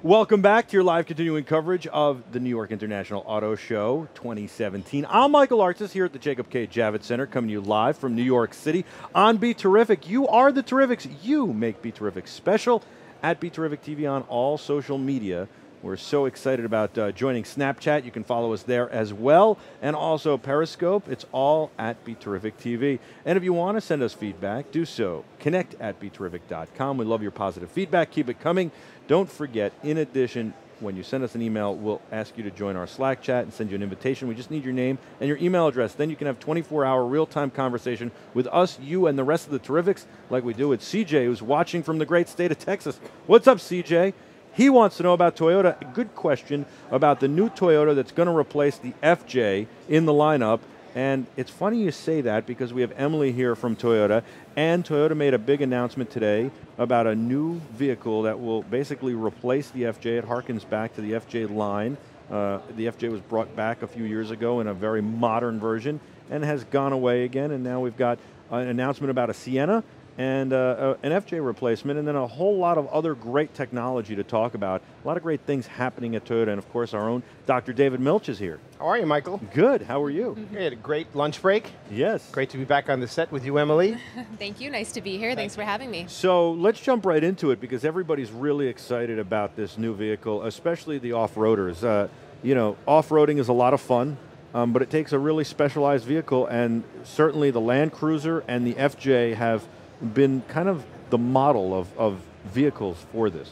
Welcome back to your live continuing coverage of the New York International Auto Show 2017. I'm Michael Artis here at the Jacob K. Javits Center, coming to you live from New York City on BeTerrific. You are the Terrifics. You make BeTerrific special at BeTerrific TV on all social media. We're so excited about joining Snapchat. You can follow us there as well. And also Periscope. It's all at BeTerrific TV. And if you want to send us feedback, do so. Connect at BeTerrific.com. We love your positive feedback. Keep it coming. Don't forget, in addition, when you send us an email, we'll ask you to join our Slack chat and send you an invitation. We just need your name and your email address. Then you can have 24-hour real-time conversation with us, you, and the rest of the Terrifics, like we do with CJ, who's watching from the great state of Texas. What's up, CJ? He wants to know about Toyota. A good question about the new Toyota that's going to replace the FJ in the lineup. And it's funny you say that because we have Emily here from Toyota, and Toyota made a big announcement today about a new vehicle that will basically replace the FJ. It harkens back to the FJ line. The FJ was brought back a few years ago in a very modern version and has gone away again, and now we've got an announcement about a Sienna and an FJ replacement, and then a whole lot of other great technology to talk about. A lot of great things happening at Toyota, and of course our own Dr. David Milch is here. How are you, Michael? Good, how are you? We had a great lunch break. Yes. Great to be back on the set with you, Emily. Thank you, nice to be here. Thanks for having me. So let's jump right into it because everybody's really excited about this new vehicle, especially the off-roaders. You know, off-roading is a lot of fun, but it takes a really specialized vehicle, and certainly the Land Cruiser and the FJ have been kind of the model of vehicles for this.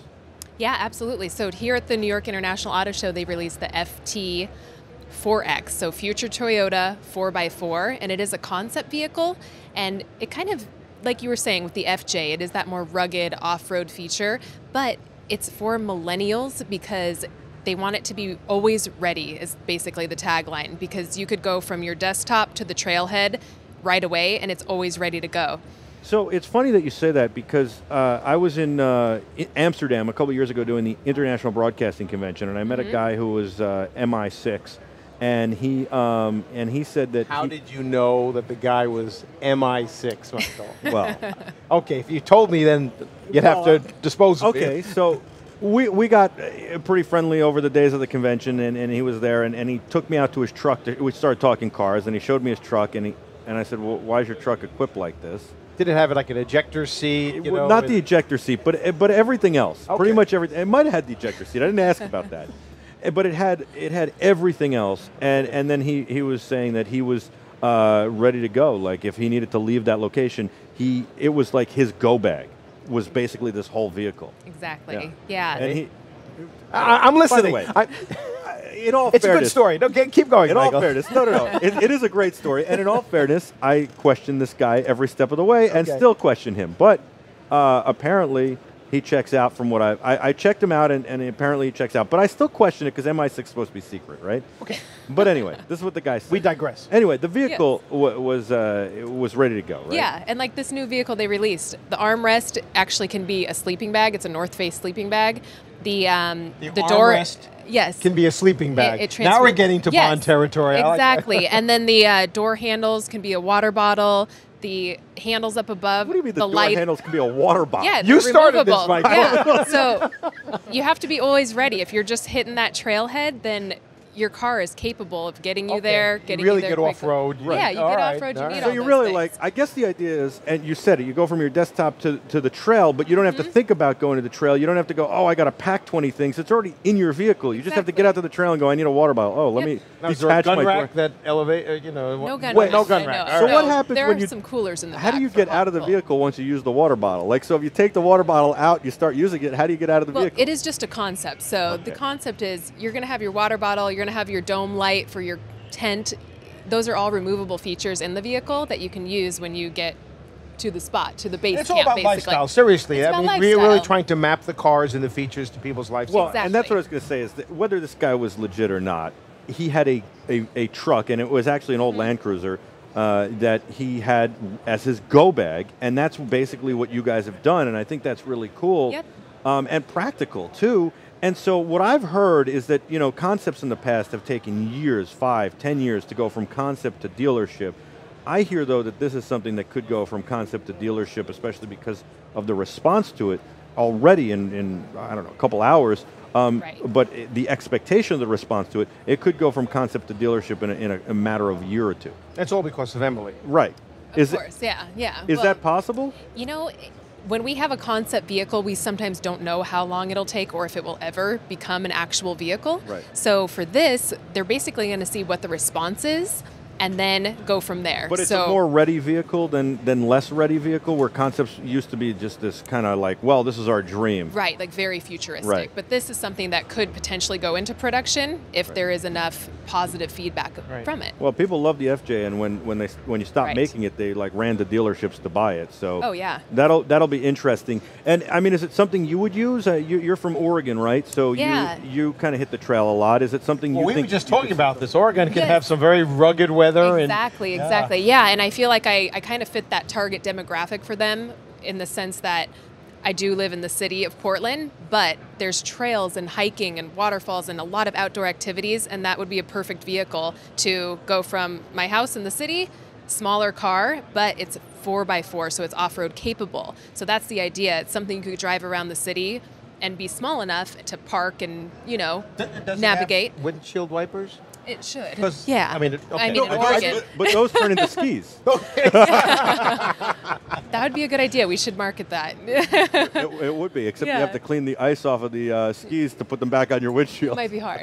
Yeah, absolutely. So here at the New York International Auto Show, they released the FT-4X, so Future Toyota 4x4, and it is a concept vehicle, and it kind of, like you were saying with the FJ, it is that more rugged off-road feature, but it's for millennials because they want it to be always ready, is basically the tagline, because you could go from your desktop to the trailhead right away, and it's always ready to go. So it's funny that you say that because I was in Amsterdam a couple years ago doing the International Broadcasting Convention, and I met a guy who was MI6, and he said that. How did you know that the guy was MI6, Michael? Well, okay, if you told me, then you'd have to dispose of it. Okay, so we got pretty friendly over the days of the convention, and he was there, and he took me out to his truck. We started talking cars, and he showed me his truck, and I said, well, why is your truck equipped like this? Did it have like an ejector seat? You know, not the ejector seat, but everything else. Okay. Pretty much everything. It might have had the ejector seat. I didn't ask about that, but it had everything else. And then he was saying that he was ready to go. Like if he needed to leave that location, it was like his go bag was basically this whole vehicle. Exactly. Yeah. And I'm listening. By the way, in all it's fairness, a good story. Okay, keep going, in Michael. all fairness, no. It is a great story, and in all fairness, I question this guy every step of the way, and still question him. But apparently, he checks out from what I checked him out, and apparently he checks out. But I still question it because MI6 is supposed to be secret, right? Okay. But anyway, this is what the guy said. We digress. Anyway, the vehicle was ready to go, right? Yeah, and like this new vehicle they released, the armrest actually can be a sleeping bag. It's a North Face sleeping bag. The door armrest yes can be a sleeping bag. It now we're getting to Bond territory. Exactly. And then the door handles can be a water bottle. The handles up above. What do you mean the door light handles can be a water bottle? Yeah, you started this, removable. Michael. Yeah. So you have to be always ready. If you're just hitting that trailhead, then your car is capable of getting you there, getting you you really there get quickly. off-road. Right. Yeah, you get off-road, you need So all you those really things. like, I guess the idea is, and you said it, you go from your desktop to the trail, but you don't have to think about going to the trail. You don't have to go, oh, I got to pack 20 things. It's already in your vehicle. You just have to get out to the trail and go, I need a water bottle. Oh, let me Now, is there a detach gun my rack that elevate, No gun Wait, rack. no gun rack. So what happens there when are you- some coolers in the How back do you for get out of the hot vehicle once you use the water bottle? Like, so if you take the water bottle out, you start using it, how do you get out of the Well, vehicle? it is just a concept. So the concept is you're going to have your water bottle, you're going to have your dome light for your tent. Those are all removable features in the vehicle that you can use when you get to the spot, to the base It's camp, all about basically. lifestyle. Seriously, It's I mean, about we're really lifestyle. trying to map the cars and the features to people's lifestyle. Well, and that's Exactly. what I was going to say is that whether this guy was legit or not, he had a truck, and it was actually an old Land Cruiser that he had as his go bag, and that's basically what you guys have done, and I think that's really cool and practical too. And so what I've heard is that, you know, concepts in the past have taken years, 5, 10 years to go from concept to dealership. I hear, though, that this is something that could go from concept to dealership, especially because of the response to it already in I don't know, a couple hours. Right. But the expectation of the response to it, it could go from concept to dealership in a matter of a year or two. That's all because of Emily. Right. Of course, yeah. Is Well, that possible? You know, when we have a concept vehicle, we sometimes don't know how long it'll take or if it will ever become an actual vehicle. Right. So for this, they're basically going to see what the response is and then go from there. But it's a more ready vehicle than less ready vehicle, where concepts used to be just this kind of like, well, this is our dream. Right, like very futuristic. Right. But this is something that could potentially go into production if there is enough positive feedback from it. Well, people love the FJ, and when you stop making it, they like ran to dealerships to buy it. So oh yeah, that'll be interesting. And I mean, is it something you would use? You're from Oregon, right? So you kind of hit the trail a lot. Is it something you think? We were just talking about this. Oregon can have some very rugged weather. Exactly. Yeah, and I feel like I kind of fit that target demographic for them in the sense that I do live in the city of Portland, but there's trails and hiking and waterfalls and a lot of outdoor activities, and that would be a perfect vehicle to go from my house in the city, smaller car, but it's 4x4, so it's off-road capable. So that's the idea. It's something you could drive around the city and be small enough to park and, Does navigate. It have windshield wipers? It should. Yeah. I mean, in but Oregon. But those turn into skis. That would be a good idea. We should market that. It would be, except you have to clean the ice off of the skis to put them back on your windshield. It might be hard.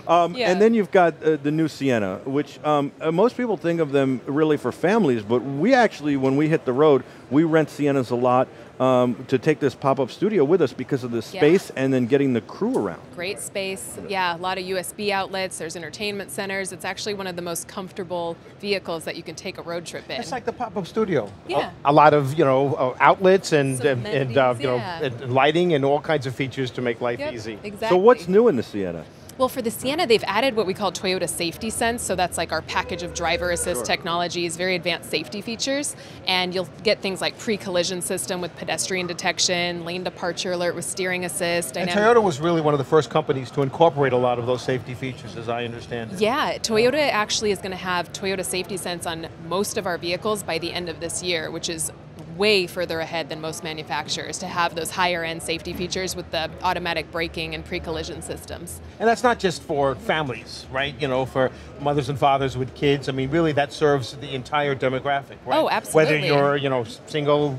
And then you've got the new Sienna, which most people think of them really for families, but we actually, when we hit the road, we rent Siennas a lot to take this pop-up studio with us because of the space and then getting the crew around. Great space. Yeah, a lot of USB outlets. There's entertainment centers. It's actually one of the most comfortable vehicles that you can take a road trip in. It's like the pop-up studio. Yeah. A lot of outlets and Some amenities, and lighting and all kinds of features to make life easy. Exactly. So what's new in the Sienna? Well, for the Sienna, they've added what we call Toyota Safety Sense. So that's like our package of driver assist technologies, very advanced safety features. And you'll get things like pre-collision system with pedestrian detection, lane departure alert with steering assist. And Toyota was really one of the first companies to incorporate a lot of those safety features, as I understand it. Yeah, Toyota actually is going to have Toyota Safety Sense on most of our vehicles by the end of this year, which is way further ahead than most manufacturers to have those higher end safety features with the automatic braking and pre-collision systems. And that's not just for families, right? For mothers and fathers with kids. I mean, really that serves the entire demographic, right? Oh, absolutely. Whether you're, single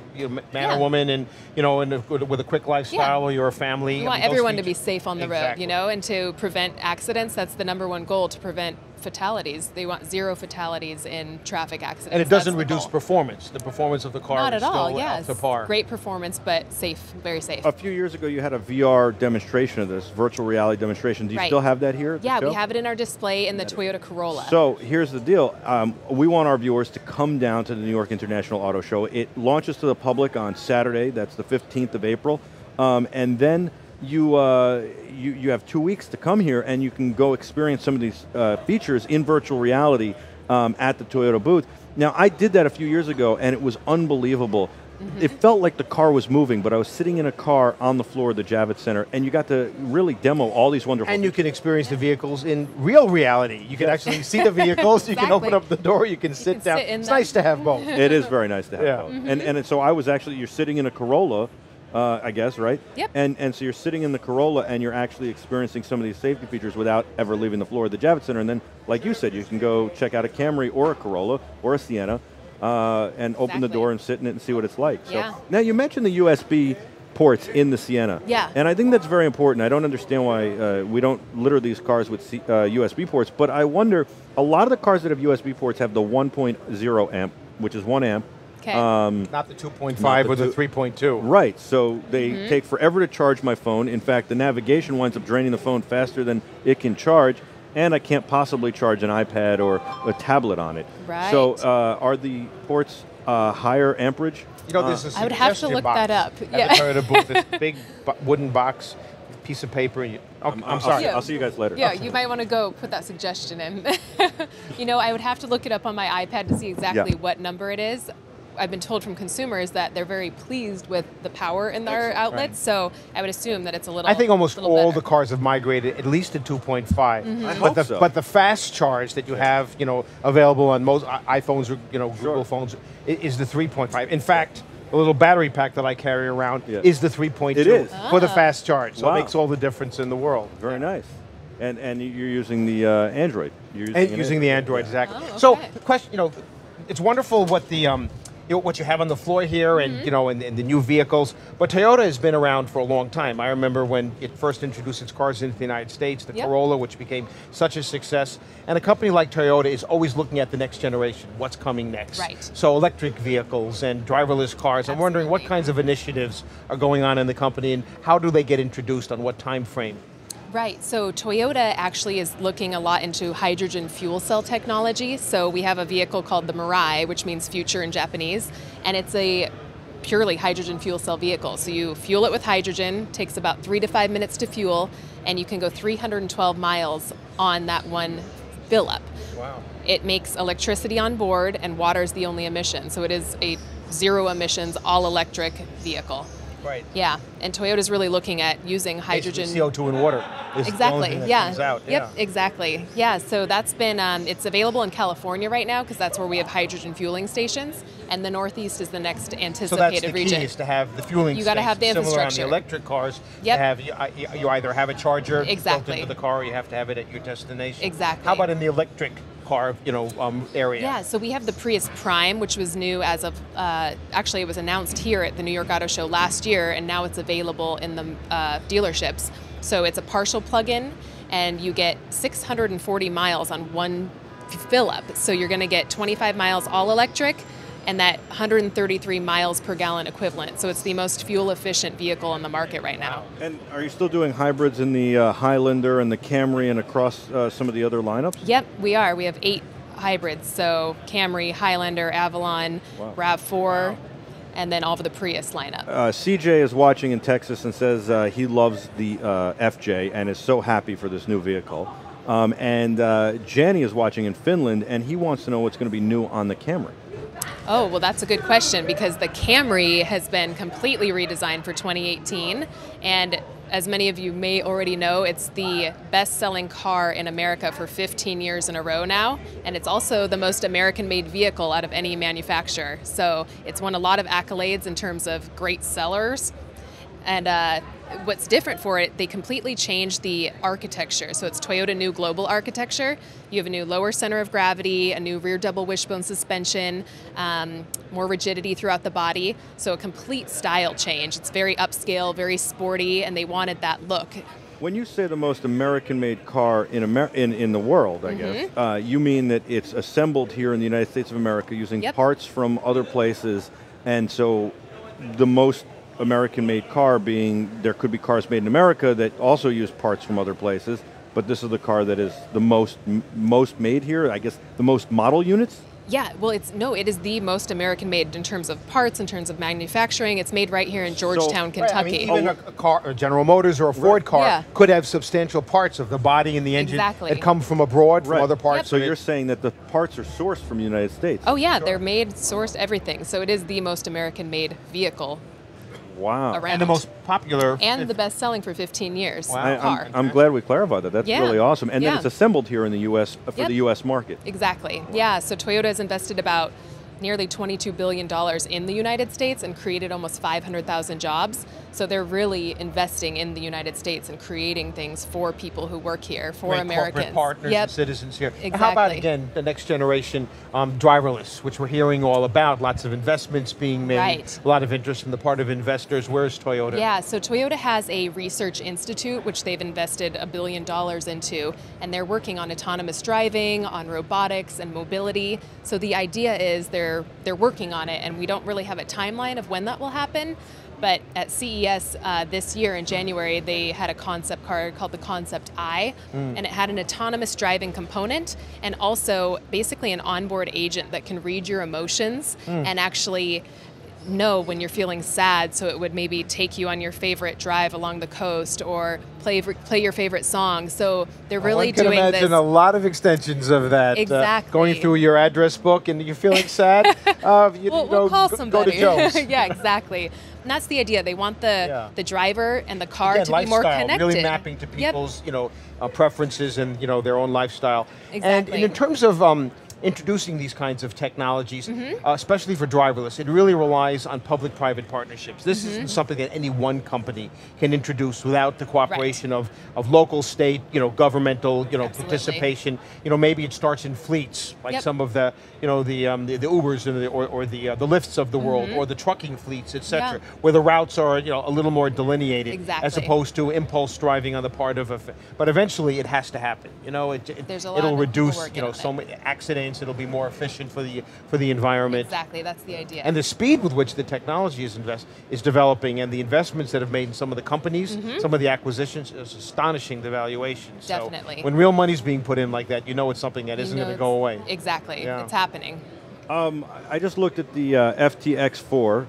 man or woman and, with a quick lifestyle or you're a family. We want everyone to be safe on the road, and to prevent accidents. That's the number one goal, to prevent fatalities. They want 0 fatalities in traffic accidents. And it doesn't reduce performance. The performance of the car Not is at all, still yes. up to par. Great performance, but safe, very safe. A few years ago, you had a VR demonstration of this, virtual reality demonstration. Do you still have that here at the show? We have it in our display in the Toyota Corolla. So here's the deal. We want our viewers to come down to the New York International Auto Show. It launches to the public on Saturday. That's the 15th of April. And then you have 2 weeks to come here, and you can go experience some of these features in virtual reality at the Toyota booth. Now, I did that a few years ago, and it was unbelievable. It felt like the car was moving, but I was sitting in a car on the floor of the Javits Center, and you got to really demo all these wonderful And you can experience the vehicles in real reality. You can actually see the vehicles, you can open up the door, you can sit down. It's nice to have both. It is very nice to have both. And so I was actually, you're sitting in a Corolla, I guess, right? Yep. And so you're sitting in the Corolla and you're actually experiencing some of these safety features without ever leaving the floor of the Javits Center. And then, like you said, you can go check out a Camry or a Corolla or a Sienna and open the door and sit in it and see what it's like. So now you mentioned the USB ports in the Sienna. Yeah. And I think that's very important. I don't understand why we don't litter these cars with USB ports, but I wonder, a lot of the cars that have USB ports have the 1.0 amp, which is 1 amp. Okay. Not the 2.5 or the 3.2. Right, so they take forever to charge my phone. In fact, the navigation winds up draining the phone faster than it can charge, and I can't possibly charge an iPad or a tablet on it. Right. So are the ports higher amperage? There's a I would have to look that up. At the Toyota booth, this big wooden box, piece of paper. I'm sorry. I'll see you guys later. Yeah, you might want to go put that suggestion in. I would have to look it up on my iPad to see exactly what number it is. I've been told from consumers that they're very pleased with the power in their outlets, so I would assume that it's a little. I think almost all better. the cars have migrated at least to 2.5. I hope so. But the fast charge that you have, available on most iPhones or Google phones is the 3.5. In fact, little battery pack that I carry around is the 3.2. It is. For the fast charge. So Wow. it makes all the difference in the world. Very nice. And you're using the Android. You're Using the Android, exactly. Oh, okay. So, question, it's wonderful what the what you have on the floor here, and and the new vehicles. But Toyota has been around for a long time. I remember when it first introduced its cars into the United States, the Corolla, which became such a success. And a company like Toyota is always looking at the next generation, what's coming next. Right. So electric vehicles and driverless cars. I'm wondering what kinds of initiatives are going on in the company, and how do they get introduced, on what time frame? Right, so Toyota actually is looking a lot into hydrogen fuel cell technology. So we have a vehicle called the Mirai, which means future in Japanese, and it's a purely hydrogen fuel cell vehicle. So you fuel it with hydrogen, takes about 3 to 5 minutes to fuel, and you can go 312 miles on that one fill up. Wow. It makes electricity on board, and water is the only emission. So it is a zero emissions, all electric vehicle. Right. Yeah, and Toyota's really looking at using hydrogen. Basically CO2 and water. Is the only thing that comes out. Yep, exactly. Yeah, so that's been, it's available in California right now because that's where we have hydrogen fueling stations, and the Northeast is the next anticipated so that's the region. key, is to have the fueling You got to have the similar infrastructure. on the electric cars. Yep. To have, you either have a charger built into the car, or you have to have it at your destination. Exactly. How about in the electric car, area? Yeah, so we have the Prius Prime, which was new as of, actually it was announced here at the New York Auto Show last year, and now it's available in the dealerships. So it's a partial plug-in, and you get 640 miles on one fill-up. So you're going to get 25 miles all electric, and that 133 miles per gallon equivalent. So it's the most fuel-efficient vehicle on the market right now. And are you still doing hybrids in the Highlander and the Camry and across some of the other lineups? Yep, we are. We have 8 hybrids. So Camry, Highlander, Avalon, RAV4, and then all of the Prius lineup. CJ is watching in Texas and says he loves the FJ and is so happy for this new vehicle. And Janny is watching in Finland, and he wants to know what's going to be new on the Camry. Oh, well, that's a good question, because the Camry has been completely redesigned for 2018, and as many of you may already know, it's the best-selling car in America for 15 years in a row now, and it's also the most American-made vehicle out of any manufacturer. So it's won a lot of accolades in terms of great sellers. And what's different for it, they completely changed the architecture. So it's Toyota New Global Architecture. You have a new lower center of gravity, a new rear double wishbone suspension, more rigidity throughout the body. So a complete style change. It's very upscale, very sporty, and they wanted that look. When you say the most American-made car in the world, I guess, you mean that it's assembled here in the United States of America using parts from other places, and so the most American-made car being, there could be cars made in America that also use parts from other places, but this is the car that is the most made here, I guess, the most model units? Yeah, well, it is the most American-made in terms of parts, in terms of manufacturing. It's made right here in Georgetown, Kentucky. I mean, even a car, a General Motors or a Ford car could have substantial parts of the body and the engine that come from abroad, from other parts. So you're saying that the parts are sourced from the United States? Oh yeah, they're made, sourced, everything. So it is the most American-made vehicle. Wow. Around. And the most popular. And the best selling for 15 years. Wow. Car. I'm glad we clarified that. That's really awesome. And then it's assembled here in the U.S. for the U.S. market. Exactly. Yeah, so Toyota has invested about nearly $22 billion in the United States and created almost 500,000 jobs. So they're really investing in the United States and creating things for people who work here, for Americans. Corporate partners and citizens here. Exactly. How about, again, the next generation driverless, which we're hearing all about, lots of investments being made, a lot of interest on the part of investors. Where's Toyota? Yeah, so Toyota has a research institute, which they've invested $1 billion into, and they're working on autonomous driving, on robotics and mobility. So the idea is they're working on it, and we don't really have a timeline of when that will happen. But at CES this year in January, they had a concept car called the Concept I, and it had an autonomous driving component and also basically an onboard agent that can read your emotions and actually know when you're feeling sad, so it would maybe take you on your favorite drive along the coast or play your favorort song. So they're really doing this. I can imagine a lot of extensions of that. Exactly. Going through your address book and you're feeling sad, we'll call somebody. Go to Joe's. Yeah, exactly. And that's the idea. They want the driver and the car to be more connected. Really mapping to people's preferences and their own lifestyle. Exactly. And in terms of introducing these kinds of technologies, especially for driverless, it really relies on public-private partnerships. This isn't something that any one company can introduce without the cooperation of local, state, governmental, participation. Maybe it starts in fleets, like some of the, the Ubers and or the Lyfts of the world, or the trucking fleets, etc., where the routes are, a little more delineated, as opposed to impulse driving on the part of but eventually it has to happen. It'll reduce, so many accidents. It'll be more efficient for the environment. Exactly, that's the idea. And the speed with which the technology is developing, and the investments that have made in some of the companies, some of the acquisitions, is astonishing. The valuations. Definitely. So when real money's being put in like that, it's something that isn't going to go away. Exactly, it's happening. I just looked at the FTX4 or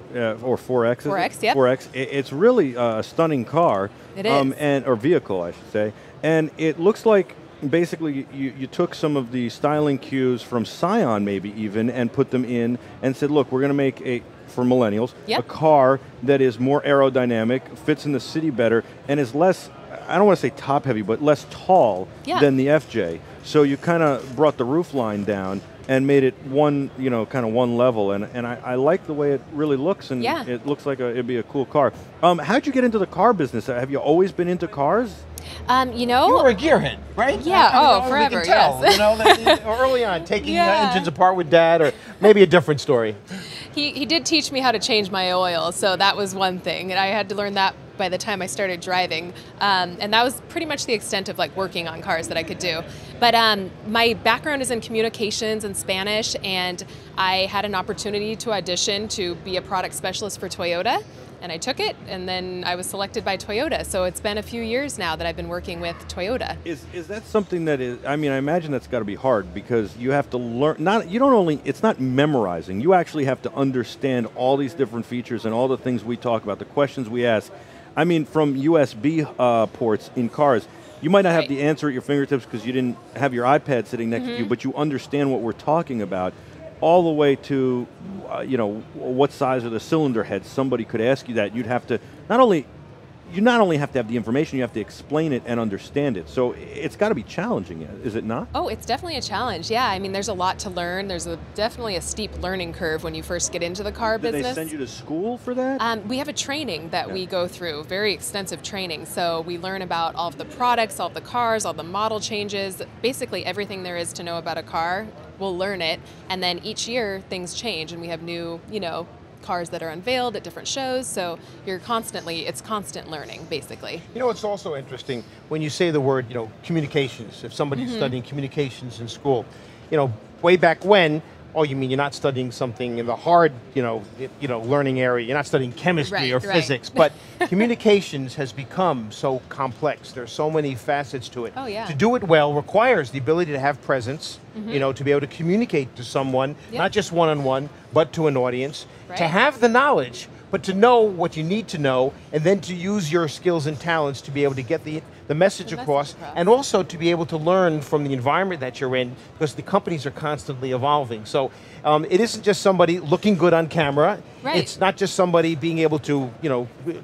4X. 4X, yep. 4X. It's really a stunning car. It is. Or vehicle, I should say. And it looks like basically you took some of the styling cues from Scion, maybe even, and put them in and said, look, we're going to make for millennials, a car that is more aerodynamic, fits in the city better, and is less, I don't want to say top heavy, but less tall than the FJ. So you kind of brought the roof line down and made it one, kind of one level, and I like the way it really looks, and it looks like it'd be a cool car. How'd you get into the car business? Have you always been into cars? You were a gearhead, right? Yeah, forever, we can tell, early on, taking engines apart with Dad, or maybe a different story. He did teach me how to change my oil, so that was one thing, and I had to learn that by the time I started driving, and that was pretty much the extent of working on cars that I could do. But my background is in communications and Spanish, and I had an opportunity to audition to be a product specialist for Toyota, and I took it, and then I was selected by Toyota. So it's been a few years now that I've been working with Toyota. Is that something that is, I imagine that's got to be hard, because you have to learn, it's not memorizing, you actually have to understand all these different features and all the things we talk about, the questions we ask. From USB ports in cars, you might not have the answer at your fingertips because you didn't have your iPad sitting next to you, but you understand what we're talking about, all the way to, what size are the cylinder heads. Somebody could ask you that. You'd have to, you not only have to have the information, you have to explain it and understand it. So it's got to be challenging, is it not? Oh, it's definitely a challenge, yeah. There's a lot to learn. There's definitely a steep learning curve when you first get into the car business. Did they send you to school for that? We have a training that we go through, very extensive training. So we learn about all of the products, all of the cars, all the model changes, basically everything there is to know about a car. We'll learn it, and then each year things change, and we have new, cars that are unveiled at different shows, so it's constant learning, basically. It's also interesting when you say the word, communications. If somebody's studying communications in school, way back when, oh, you mean you're not studying something in the hard, learning area. You're not studying chemistry or physics, but communications has become so complex. There's so many facets to it. Oh, yeah. To do it well requires the ability to have presence, to be able to communicate to someone, not just one-on-one, but to an audience. To have the knowledge, but to know what you need to know, and then to use your skills and talents to be able to get the message across, and also to be able to learn from the environment that you're in, because the companies are constantly evolving. So it isn't just somebody looking good on camera. It's not just somebody being able to,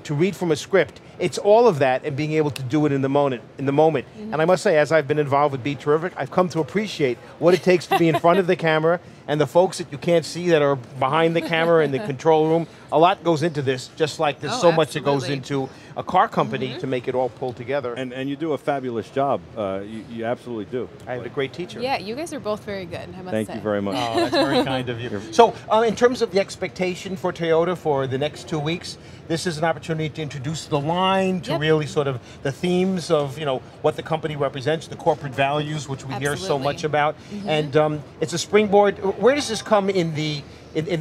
to read from a script. It's all of that and being able to do it in the moment. And I must say, as I've been involved with BeTerrific, I've come to appreciate what it takes to be in front of the camera, and the folks that you can't see that are behind the camera in the control room. A lot goes into this, just like there's so much that goes into a car company to make it all pull together. And you do a fabulous job. You absolutely do. I had a great teacher. Yeah, you guys are both very good, I must say. Thank you very much. Oh, that's very kind of you. So in terms of the expectation for Toyota for the next 2 weeks, this is an opportunity to introduce the line, to really sort of the themes of what the company represents, the corporate values, which we hear so much about. And it's a springboard. Where does this come in the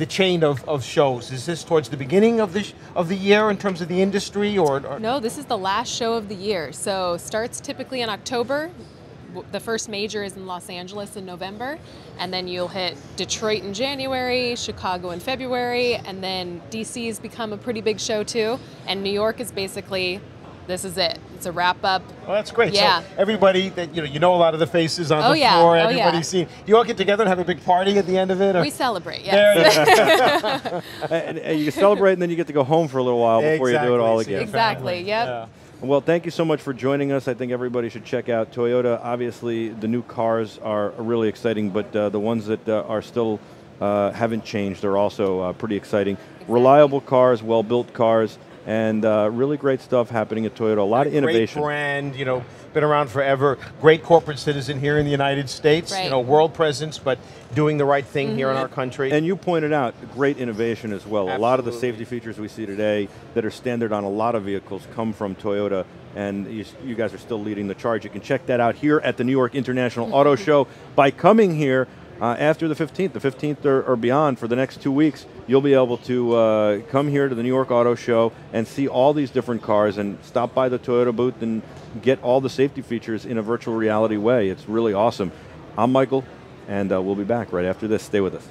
chain of shows? Is this towards the beginning of the year in terms of the industry, or? No, this is the last show of the year. So starts typically in October. The first major is in Los Angeles in November, and then you'll hit Detroit in January, Chicago in February, and then DC's become a pretty big show too. And New York is basically, this is it. It's a wrap up. Well, that's great. Yeah. So everybody that you know a lot of the faces on the floor. Everybody's seen. You all get together and have a big party at the end of it. Or? We celebrate. Yes. And you celebrate, and then you get to go home for a little while before you do it all again. Exactly. Yep. Yeah. Well, thank you so much for joining us. I think everybody should check out Toyota. Obviously, the new cars are really exciting, but the ones that are still haven't changed are also pretty exciting. Exactly. Reliable cars, well-built cars, and really great stuff happening at Toyota. A lot of innovation. Great brand, you know, been around forever. Great corporate citizen here in the United States. Right. You know, world presence, but doing the right thing here in our country. And you pointed out great innovation as well. Absolutely. A lot of the safety features we see today that are standard on a lot of vehicles come from Toyota, and you guys are still leading the charge. You can check that out here at the New York International Auto Show by coming here after the 15th or beyond for the next 2 weeks. You'll be able to come here to the New York Auto Show and see all these different cars and stop by the Toyota booth and get all the safety features in a virtual reality way. It's really awesome. I'm Michael, and we'll be back right after this. Stay with us.